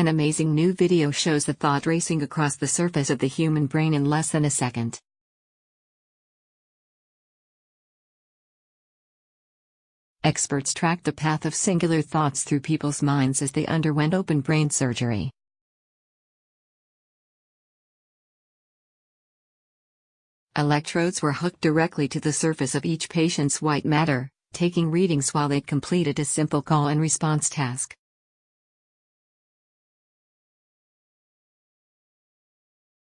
An amazing new video shows the thought racing across the surface of the human brain in less than a second. Experts tracked the path of singular thoughts through people's minds as they underwent open brain surgery. Electrodes were hooked directly to the surface of each patient's white matter, taking readings while they completed a simple call and response task.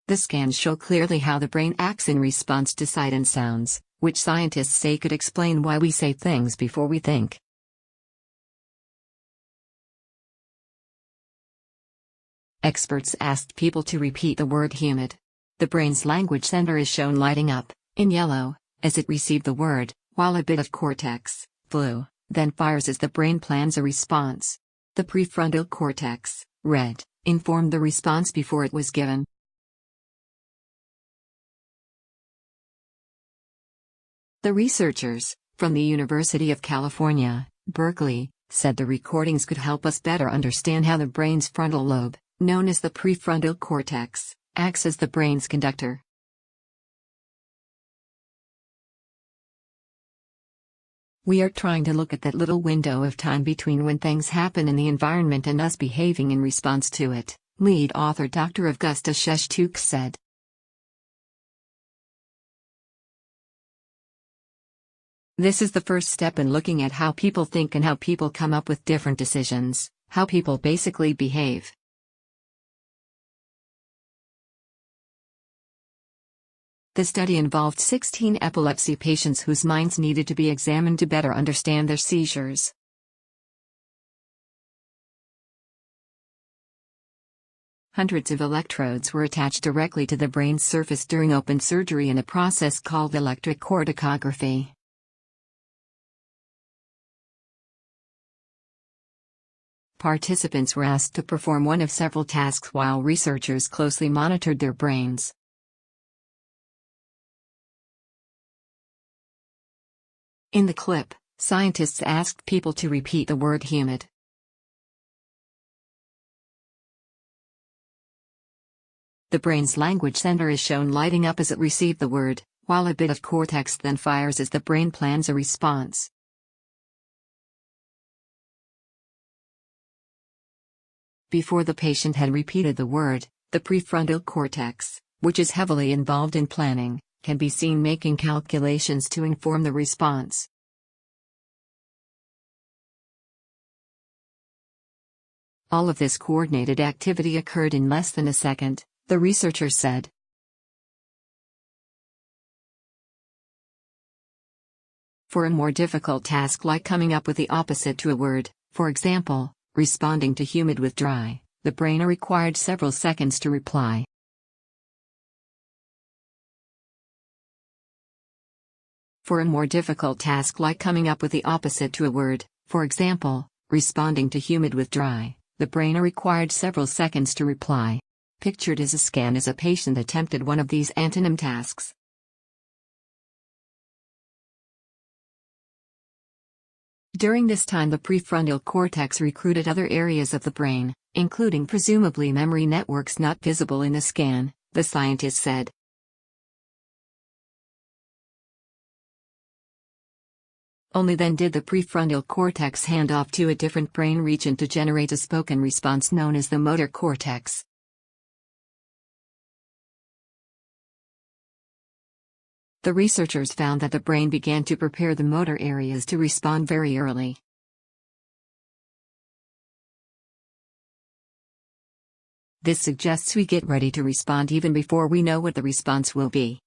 The scans show clearly how the brain acts in response to sight and sounds, which scientists say could explain why we say things before we think. Experts asked people to repeat the word humid. The brain's language center is shown lighting up, in yellow, as it received the word, while a bit of cortex, blue, then fires as the brain plans a response. The prefrontal cortex, red, informed the response before it was given. The researchers, from the University of California, Berkeley, said the recordings could help us better understand how the brain's frontal lobe, known as the prefrontal cortex, acts as the brain's conductor. We are trying to look at that little window of time between when things happen in the environment and us behaving in response to it, lead author Dr. Augusta Sheshtuk said. This is the first step in looking at how people think and how people come up with different decisions, how people basically behave. The study involved 16 epilepsy patients whose minds needed to be examined to better understand their seizures. Hundreds of electrodes were attached directly to the brain's surface during open surgery in a process called electrocorticography. Participants were asked to perform one of several tasks while researchers closely monitored their brains. In the clip, scientists asked people to repeat the word humid. The brain's language center is shown lighting up as it received the word, while a bit of cortex then fires as the brain plans a response. Before the patient had repeated the word, the prefrontal cortex, which is heavily involved in planning, can be seen making calculations to inform the response. All of this coordinated activity occurred in less than a second, the researchers said. For a more difficult task like coming up with the opposite to a word, for example, responding to humid with dry, the brain required several seconds to reply. For a more difficult task like coming up with the opposite to a word, for example, responding to humid with dry, the brain required several seconds to reply. Pictured is a scan as a patient attempted one of these antonym tasks. During this time, the prefrontal cortex recruited other areas of the brain, including presumably memory networks not visible in the scan, the scientists said. Only then did the prefrontal cortex hand off to a different brain region to generate a spoken response known as the motor cortex. The researchers found that the brain began to prepare the motor areas to respond very early. This suggests we get ready to respond even before we know what the response will be.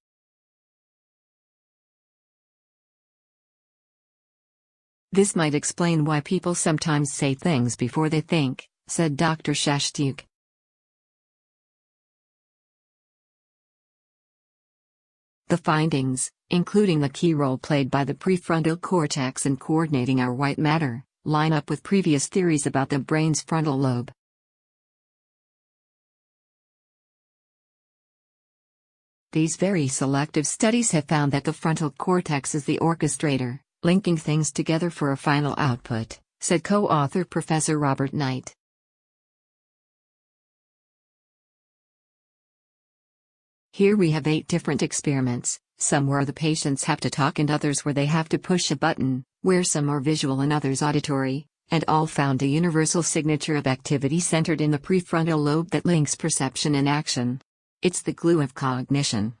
This might explain why people sometimes say things before they think, said Dr. Sheshtuk. The findings, including the key role played by the prefrontal cortex in coordinating our white matter, line up with previous theories about the brain's frontal lobe. These very selective studies have found that the frontal cortex is the orchestrator, linking things together for a final output, said co-author Professor Robert Knight. Here we have 8 different experiments, some where the patients have to talk and others where they have to push a button, where some are visual and others auditory, and all found a universal signature of activity centered in the prefrontal lobe that links perception and action. It's the glue of cognition.